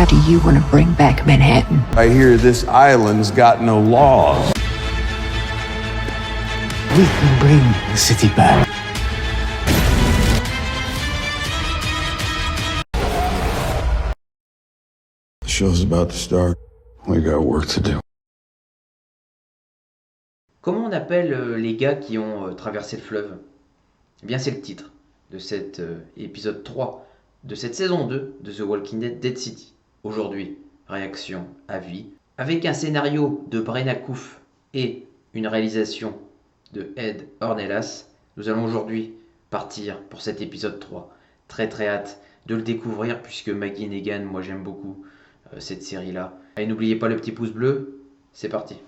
do you want to bring back Manhattan? I hear this island's got no laws. We can bring the city back. The show's about to start. We got work to do. Comment on appelle les gars qui ont traversé le fleuve? Eh bien, c'est le titre de cet épisode 3 de cette saison 2 de The Walking Dead Dead City. Aujourd'hui, réaction à vie, avec un scénario de Brenna Kouf et une réalisation de Ed Ornelas. Nous allons aujourd'hui partir pour cet épisode 3. Très très hâte de le découvrir puisque Maggie Negan, moi j'aime beaucoup cette série-là. Et n'oubliez pas le petit pouce bleu, c'est parti.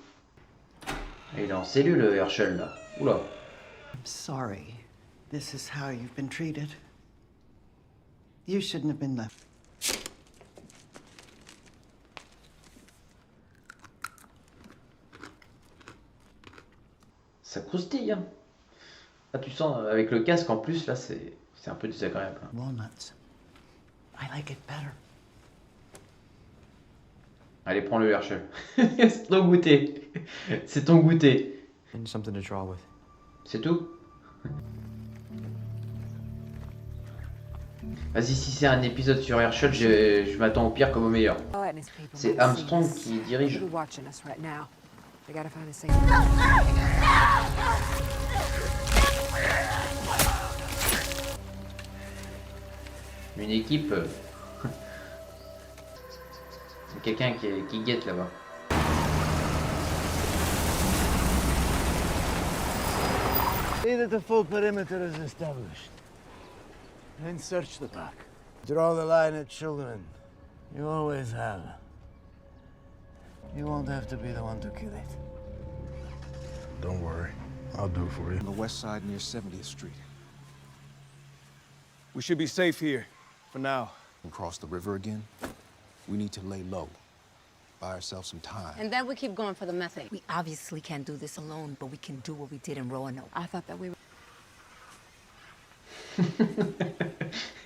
Et il est en cellule, Herschel, là. Oula. I'm sorry. This is how you've been treated. You shouldn't have been left. Ça croustille, hein. Ah, tu sens, avec le casque en plus, là, c'est un peu désagréable. Walnuts. I like it better. Allez, prends-le, Herschel. C'est ton goûter. C'est ton goûter. And something to draw with. C'est tout? Vas-y, si c'est un épisode sur Herschel, je m'attends au pire comme au meilleur. C'est Armstrong qui dirige. Une équipe... quelqu'un qui guette là-bas. See that the full perimeter is established. Then search the park. Draw the line at children. You always have. You won't have to be the one to kill it. Don't worry. I'll do it for you. On the west side near 70th Street. We should be safe here, for now. And cross the river again, we need to lay low. Buy ourselves some time. And then we keep going for the methane. We obviously can't do this alone, but we can do what we did in Roanoke. I thought that we were...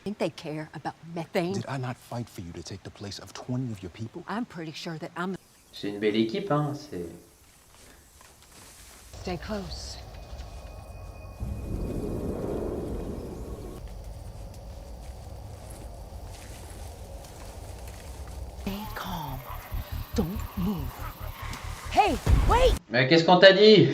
think they care about methane? Did I not fight for you to take the place of 20 of your people? I'm pretty sure that I'm... C'est une belle équipe, hein. C'est... Stay close. Stay calm. Don't move. Hey, wait! Mais qu'est-ce qu'on t'a dit?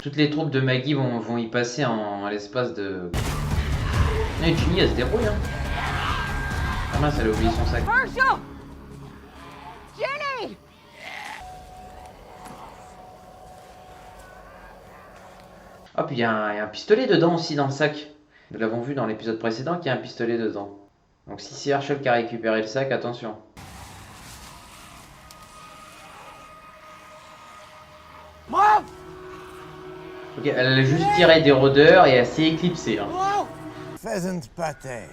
Toutes les troupes de Maggie vont y passer en l'espace de... Et Ginny, elle se débrouille, hein. Ah mince, elle a oublié son sac. Herschel! Jenny! Ah, puis il y a un pistolet dedans aussi dans le sac. Nous l'avons vu dans l'épisode précédent qu'il y a un pistolet dedans. Donc si c'est Herschel qui a récupéré le sac, attention. Ok, elle a juste tiré des rôdeurs et elle s'est éclipsée. Hein. Pheasant pâté.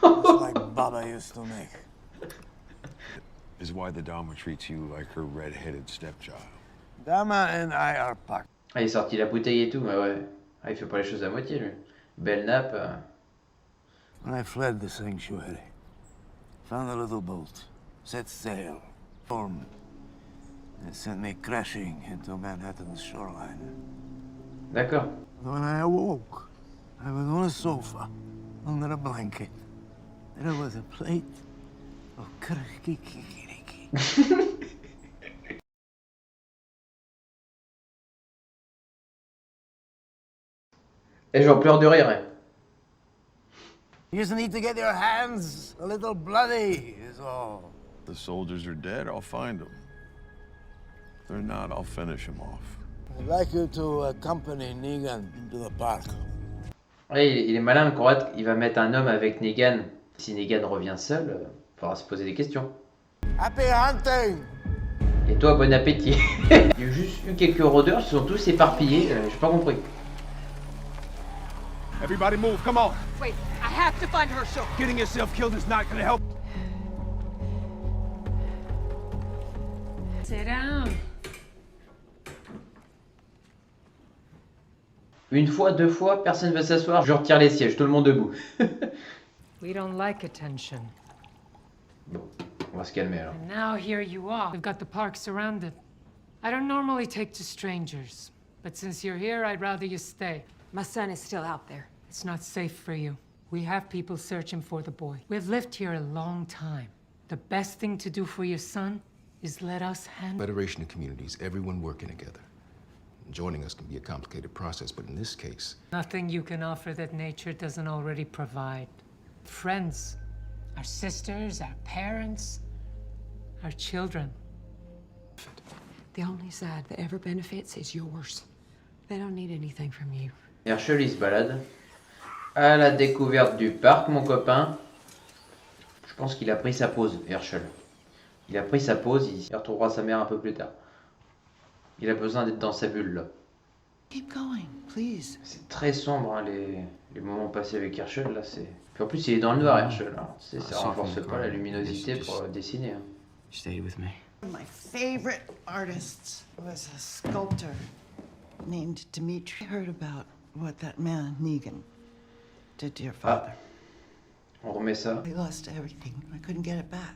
Just like Baba used to make. Is why the Dama treats you like her red-headed stepchild. Dama and I are partners. Ah, il est sorti la bouteille et tout, mais ouais. Ah, il fait pas les choses à moitié, lui. Belle nappe. When I fled the sanctuary, found a little boat, set sail, formed, and sent me crashing into Manhattan's shoreline. D'accord. When I awoke, I was on a sofa, under a blanket. There was a plate of kirikikiriki. Et j'en pleure de rire. Hein. You just need to get your hands a little bloody, is all. The soldiers are dead, I'll find them. If they're not, I'll finish them off. I'd like you to accompany Negan into the park. Ouais, il est malin, le croate. Il va mettre un homme avec Negan. Si Negan revient seul, il faudra se poser des questions. Happy hunting! Et toi, bon appétit. Il y a juste eu quelques rôdeurs, ils sont tous éparpillés. J'ai pas compris. Everybody move, come on! Wait, I have to find Herschel. Getting yourself killed is not gonna help. Sit down. Une fois, deux fois, personne veut s'asseoir, je retire les sièges, tout le monde debout. We don't like attention. Bon, on va se calmer alors. And now here you are. We've got the park surrounded. I don't normally take to strangers, but since you're here, I'd rather you stay. My son is still out there. It's not safe for you. We have people searching for the boy. We've lived here a long time. The best thing to do for your son is let us handle. Federation of communities, everyone working together. Joining us can be a complicated process, but in this case, Nothing you can offer that nature doesn't already provide. Friends, our sisters, our parents, our children. The only side that ever benefits is yours. They don't need anything from you. Herschel, il se balade. À la découverte du parc, mon copain. Je pense qu'il a pris sa pause, Herschel. Il a pris sa pause, il retrouvera sa mère un peu plus tard. Il a besoin d'être dans sa bulle, là. Keep going, please. C'est très sombre, hein, les moments passés avec Herschel, là, c'est... Puis en plus, il est dans le noir, Herschel, hein. Tu sais, ça renforce pas la luminosité pour dessiner, hein. Stay with me. My favorite artist was a sculptor named Dmitri. I heard about what that man, Negan, did to your father. On remet ça. I lost everything. I couldn't get it back.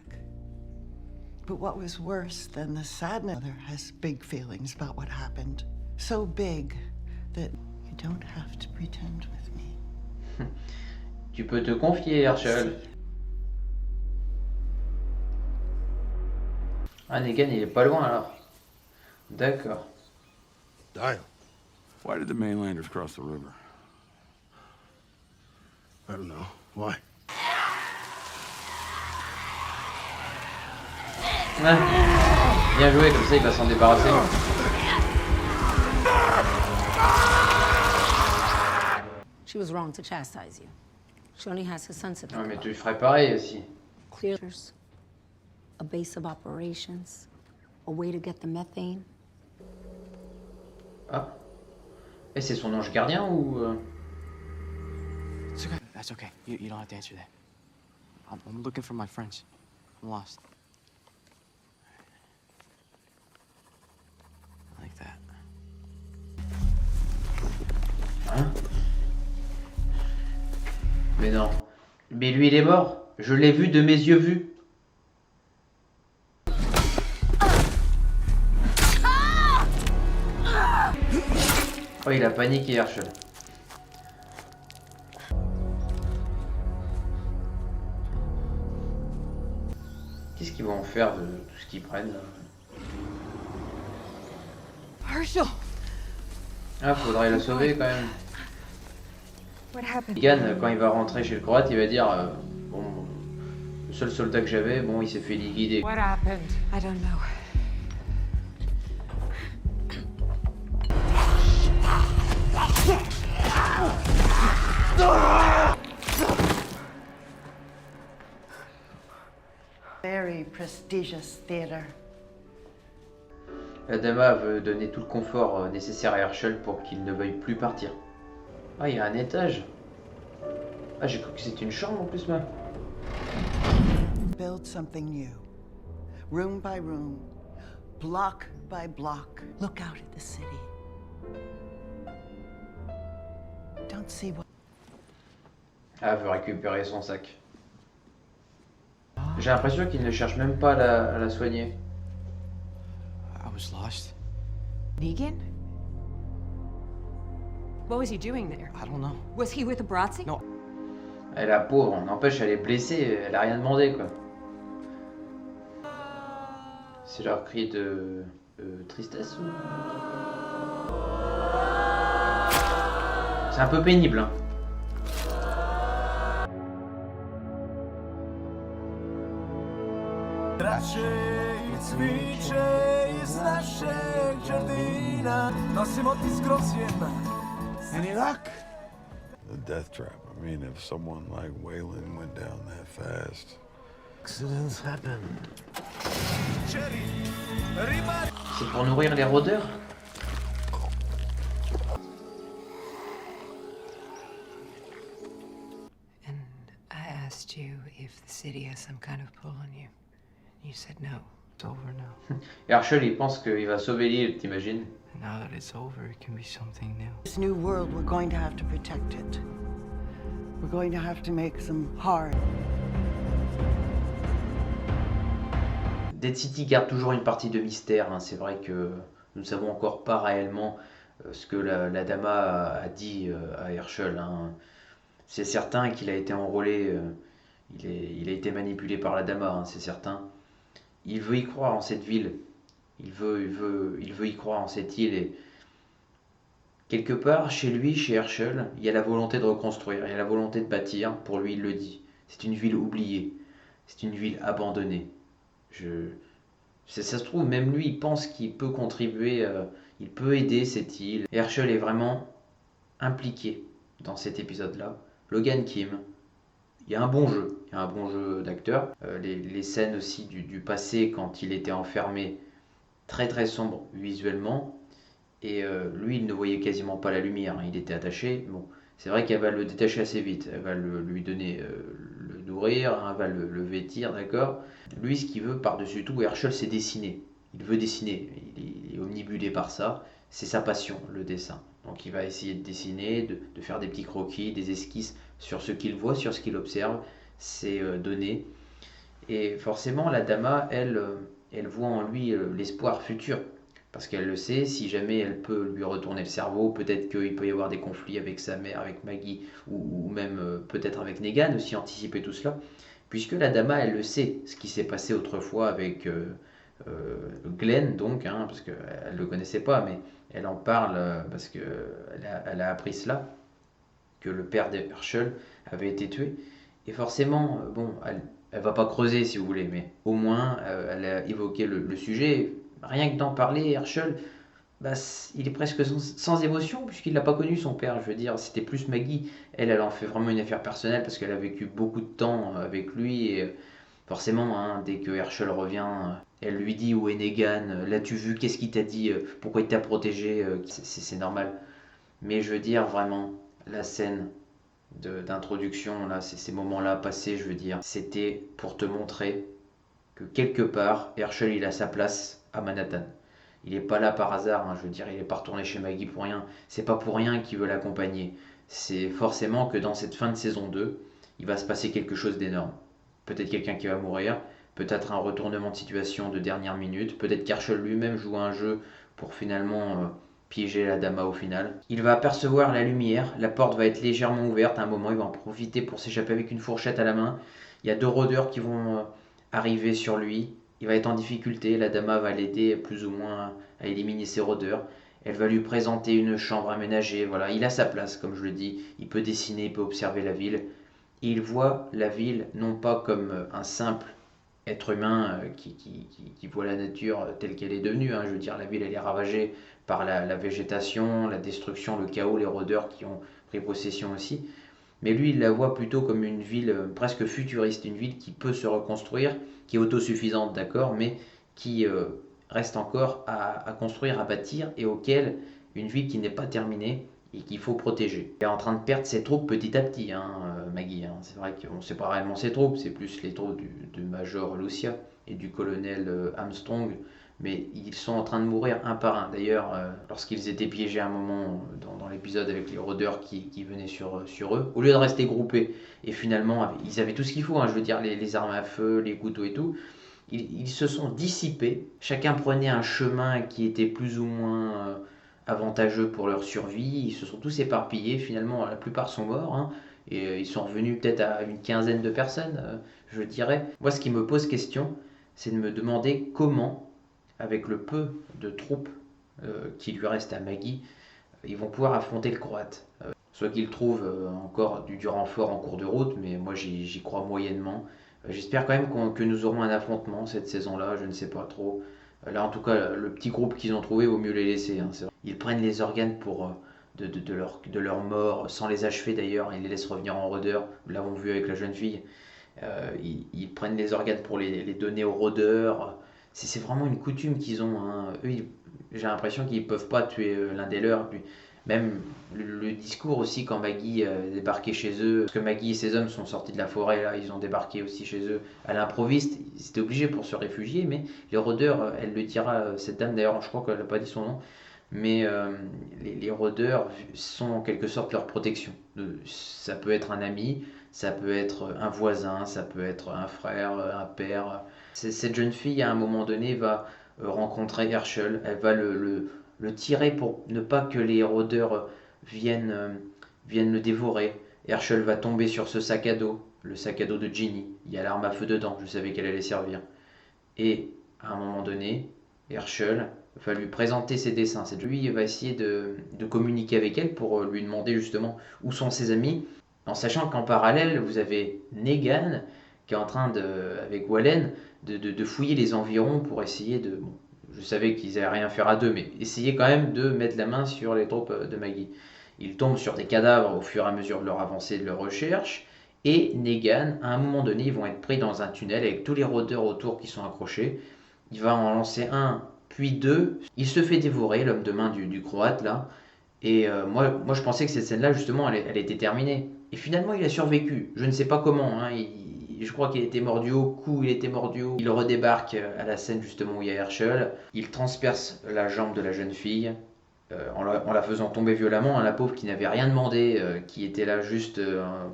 But what was worse than the sadness, mother has big feelings about what happened. So big that you don't have to pretend with me. Tu peux te confier, Herschel. Ah, Negan, il est pas loin, alors. D'accord. Dial. Why did the mainlanders cross the river? I don't know. Why? Ah. Bien joué, comme ça il va s'en débarrasser. She was wrong to chastise you. She only has her son to Ouais, think mais about. tu ferais pareil aussi. Clears, a base of operations, a way to get the methane. Ah. Et c'est son ange gardien ou... It's okay. That's okay. You don't have to answer that. I'm looking for my friends. I'm lost. Like that. Hein? Mais non. Mais lui, il est mort. Je l'ai vu de mes yeux vus. Oh, il a paniqué, Herschel. Qu'est-ce qu'ils vont en faire de tout ce qu'ils prennent là? Herschel! Ah, faudrait la sauver quand même. What happened? Negan, quand il va rentrer chez le Croate, il va dire bon, le seul soldat que j'avais, bon, il s'est fait liquider. What happened? I don't know. Very prestigious theater. La Dama veut donner tout le confort nécessaire à Herschel pour qu'il ne veuille plus partir. Ah, il y a un étage. Ah, j'ai cru que c'était une chambre en plus, même. Build something new. Room by room. Block by block. Look out at the city. Don't see what... Ah, elle veut récupérer son sac. J'ai l'impression qu'il ne cherche même pas à la soigner. I was lost. Negan? What was he doing there? I don't know. Was he with the Bratzi? No. Elle la pauvre, n'empêche, elle est blessée, elle a rien demandé, quoi. C'est leur cri de tristesse ou... C'est un peu pénible, hein. Any luck? The death trap. I mean, if someone like Waylon went down that fast. Accidents happen. C'est pour nourrir les rôdeurs? And I asked you if the city has some kind of pull on you. You said no. It's over now. Et Herschel, il pense qu'il va sauver l'île, t'imagines? And now that it's over, it can be something new. This new world, we're going to have to protect it. We're going to have to make some hard. Dead City garde toujours une partie de mystère, hein. C'est vrai que nous ne savons encore pas réellement ce que la Dama a dit à Herschel, hein. C'est certain qu'il a été enrôlé, il a été manipulé par la Dama, hein, c'est certain. Il veut y croire en cette ville, il veut y croire en cette île, et quelque part chez lui, chez Herschel, il y a la volonté de reconstruire, il y a la volonté de bâtir. Pour lui, il le dit. C'est une ville oubliée, c'est une ville abandonnée. Ça se trouve, même lui, il pense qu'il peut contribuer, il peut aider cette île. Et Herschel est vraiment impliqué dans cet épisode-là. Logan Kim, il y a un bon jeu d'acteur. Les scènes aussi du passé, quand il était enfermé, très très sombre visuellement. Et lui, il ne voyait quasiment pas la lumière, hein. Il était attaché. Bon, c'est vrai qu'elle va le détacher assez vite. Elle va lui donner le nourrir, hein, elle va le vêtir, d'accord. Lui, ce qu'il veut par-dessus tout, Herschel, c'est dessiner. Il veut dessiner. Il est omnibulé par ça. C'est sa passion, le dessin. Donc il va essayer de dessiner, de faire des petits croquis, des esquisses sur ce qu'il voit, sur ce qu'il observe, ses données. Et forcément, la Dama, elle voit en lui l'espoir futur. Parce qu'elle le sait, si jamais elle peut lui retourner le cerveau, peut-être qu'il peut y avoir des conflits avec sa mère, avec Maggie, ou même peut-être avec Negan, aussi anticiper tout cela. Puisque la Dama, elle le sait, ce qui s'est passé autrefois avec Glenn, donc, hein, parce qu'elle ne le connaissait pas, mais elle en parle parce qu'elle a appris cela, que le père d'Herschel avait été tué. Et forcément, bon, elle va pas creuser si vous voulez, mais au moins elle a évoqué le sujet. Rien que d'en parler, Herschel, bah, il est presque sans émotion puisqu'il n'a pas connu son père. Je veux dire, c'était plus Maggie. Elle en fait vraiment une affaire personnelle parce qu'elle a vécu beaucoup de temps avec lui. Et forcément, hein, dès que Herschel revient, elle lui dit où est Negan, l'as-tu vu, qu'est-ce qu'il t'a dit, pourquoi il t'a protégé, c'est normal. Mais je veux dire, vraiment, la scène d'introduction, là, ces moments-là passés, je veux dire, c'était pour te montrer que quelque part, Herschel, il a sa place à Manhattan. Il n'est pas là par hasard, hein, je veux dire, il n'est pas retourné chez Maggie pour rien. C'est pas pour rien qu'il veut l'accompagner. C'est forcément que dans cette fin de saison 2, il va se passer quelque chose d'énorme. Peut-être quelqu'un qui va mourir, peut-être un retournement de situation de dernière minute, peut-être qu'Herschel lui-même joue un jeu pour finalement piéger la Dama au final. Il va apercevoir la lumière, la porte va être légèrement ouverte, à un moment il va en profiter pour s'échapper avec une fourchette à la main. Il y a 2 rôdeurs qui vont arriver sur lui, il va être en difficulté, la Dama va l'aider plus ou moins à éliminer ses rôdeurs. Elle va lui présenter une chambre aménagée, voilà, il a sa place comme je le dis, il peut dessiner, il peut observer la ville. Et il voit la ville non pas comme un simple être humain qui voit la nature telle qu'elle est devenue, hein. Je veux dire, la ville elle est ravagée par la végétation, la destruction, le chaos, les rôdeurs qui ont pris possession aussi. Mais lui, il la voit plutôt comme une ville presque futuriste, une ville qui peut se reconstruire, qui est autosuffisante, d'accord, mais qui reste encore à construire, à bâtir, et auquel une ville qui n'est pas terminée et qu'il faut protéger. Elle est en train de perdre ses troupes petit à petit, hein, Maggie. Hein. C'est vrai qu'on ne sait pas réellement ses troupes, c'est plus les troupes du Major Lucia et du colonel Armstrong, mais ils sont en train de mourir un par un. D'ailleurs, lorsqu'ils étaient piégés à un moment dans l'épisode avec les rôdeurs qui venaient sur eux, au lieu de rester groupés, et finalement, ils avaient tout ce qu'il faut, hein, je veux dire, les armes à feu, les couteaux et tout, ils se sont dissipés. Chacun prenait un chemin qui était plus ou moins avantageux pour leur survie. Ils se sont tous éparpillés. Finalement, la plupart sont morts, hein, et ils sont revenus peut-être à une quinzaine de personnes, je dirais. Moi, ce qui me pose question, c'est de me demander comment, avec le peu de troupes qui lui reste à Maggie, ils vont pouvoir affronter le Croate. Soit qu'ils trouvent encore du renfort en cours de route, mais moi j'y crois moyennement. J'espère quand même que nous aurons un affrontement cette saison-là, je ne sais pas trop. Là, en tout cas, le petit groupe qu'ils ont trouvé, vaut mieux les laisser, hein, c'est vrai. Ils prennent les organes de leur mort, sans les achever d'ailleurs, ils les laissent revenir en rôdeur. Nous l'avons vu avec la jeune fille. Ils prennent les organes pour les donner aux rôdeurs. C'est vraiment une coutume qu'ils ont, hein. Eux, j'ai l'impression qu'ils ne peuvent pas tuer l'un des leurs. Puis Même le discours aussi quand Maggie débarquait chez eux, parce que Maggie et ses hommes sont sortis de la forêt, là, ils ont débarqué aussi chez eux à l'improviste, ils étaient obligés pour se réfugier, mais les rôdeurs, elle le dira, cette dame d'ailleurs, je crois qu'elle n'a pas dit son nom, mais les rôdeurs sont en quelque sorte leur protection. Ça peut être un ami, ça peut être un voisin, ça peut être un frère, un père. Cette jeune fille, à un moment donné, va rencontrer Herschel, elle va le tirer pour ne pas que les rôdeurs viennent le dévorer. Herschel va tomber sur ce sac à dos, le sac à dos de Ginny. Il y a l'arme à feu dedans, je savais qu'elle allait servir. Et à un moment donné, Herschel va lui présenter ses dessins. Lui va essayer de communiquer avec elle pour lui demander justement où sont ses amis, en sachant qu'en parallèle, vous avez Negan qui est en train, avec Wallen, de fouiller les environs pour essayer de... Bon, je savais qu'ils n'allaient rien faire à deux, mais essayer quand même de mettre la main sur les troupes de Maggie. Ils tombent sur des cadavres au fur et à mesure de leur avancée de leur recherche, et Negan, à un moment donné, ils vont être pris dans un tunnel avec tous les rôdeurs autour qui sont accrochés. Il va en lancer un, puis deux. Il se fait dévorer, l'homme de main du Croate, là. Et moi, je pensais que cette scène-là, justement, elle était terminée. Et finalement, il a survécu. Je ne sais pas comment, hein. Je crois qu'il était mordu au cou, il était mordu au... Il redébarque à la scène justement où il y a Herschel. Il transperce la jambe de la jeune fille en la faisant tomber violemment. Hein, la pauvre qui n'avait rien demandé, qui était là juste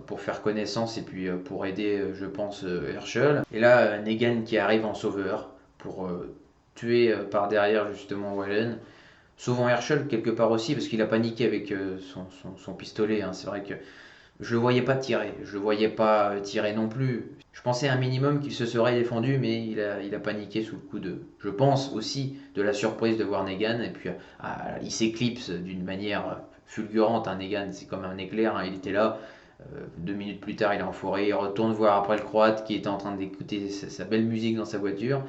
pour faire connaissance et puis pour aider, je pense, Herschel. Et là, Negan qui arrive en sauveur pour tuer par derrière justement Wallen. Sauvant Herschel quelque part aussi parce qu'il a paniqué avec son pistolet. Hein. C'est vrai que je le voyais pas tirer, je le voyais pas tirer non plus. Je pensais un minimum qu'il se serait défendu, mais il a paniqué sous le coup de... Je pense aussi de la surprise de voir Negan, et puis il s'éclipse d'une manière fulgurante. Hein, Negan, c'est comme un éclair, hein, il était là, 2 minutes plus tard il est en forêt, il retourne voir après le Croate qui était en train d'écouter sa belle musique dans sa voiture.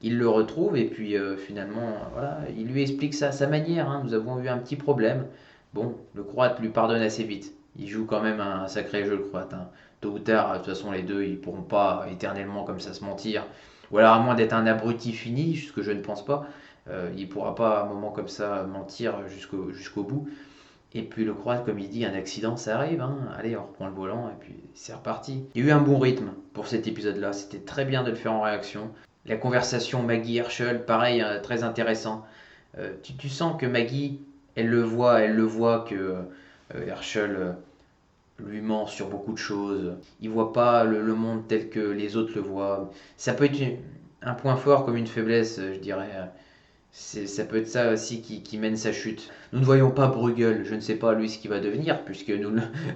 Il le retrouve et puis finalement, voilà, il lui explique ça à sa manière. Hein, nous avons eu un petit problème. Bon, le Croate lui pardonne assez vite. Il joue quand même un sacré jeu, le Croate. Hein. Tôt ou tard, de toute façon, les deux, ils pourront pas éternellement comme ça se mentir. Ou alors, à moins d'être un abruti fini, ce que je ne pense pas, il pourra pas à un moment comme ça mentir jusqu'au bout. Et puis le Croate, comme il dit, un accident, ça arrive. Hein. Allez, on reprend le volant et puis c'est reparti. Il y a eu un bon rythme pour cet épisode-là. C'était très bien de le faire en réaction. La conversation Maggie-Herschel, pareil, très intéressant. Tu sens que Maggie, elle le voit que Herschel lui ment sur beaucoup de choses. Il voit pas le monde tel que les autres le voient. Ça peut être un point fort comme une faiblesse, je dirais. Ça peut être ça aussi qui mène sa chute. Nous ne voyons pas Bruegel, je ne sais pas lui ce qu'il va devenir, puisque nous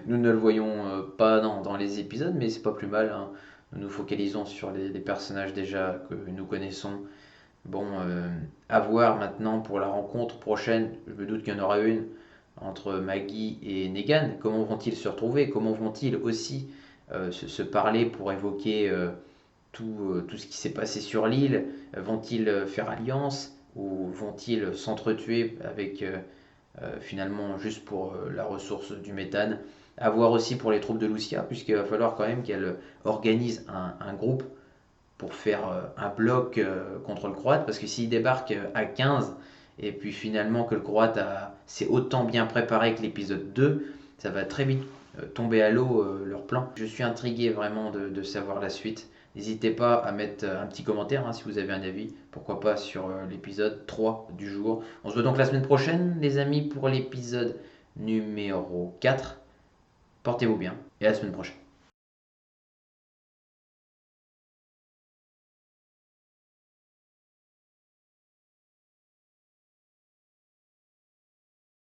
ne le voyons pas dans les épisodes, mais c'est pas plus mal. Hein. Nous nous focalisons sur les personnages déjà que nous connaissons. Bon, à voir maintenant pour la rencontre prochaine, je me doute qu'il y en aura une, entre Maggie et Negan. Comment vont-ils se retrouver? Comment vont-ils aussi se parler pour évoquer tout ce qui s'est passé sur l'île? Vont-ils faire alliance ou vont-ils s'entretuer avec finalement juste pour la ressource du méthane? À voir aussi pour les troupes de Lucia, puisqu'il va falloir quand même qu'elle organise un groupe pour faire un bloc contre le Croate, parce que s'il débarque à 15 et puis finalement que le Croate s'est autant bien préparé que l'épisode 2, ça va très vite tomber à l'eau leur plan. Je suis intrigué vraiment de savoir la suite. N'hésitez pas à mettre un petit commentaire hein, si vous avez un avis, pourquoi pas sur l'épisode 3 du jour. On se voit donc la semaine prochaine les amis pour l'épisode numéro 4. Portez-vous bien et à la semaine prochaine.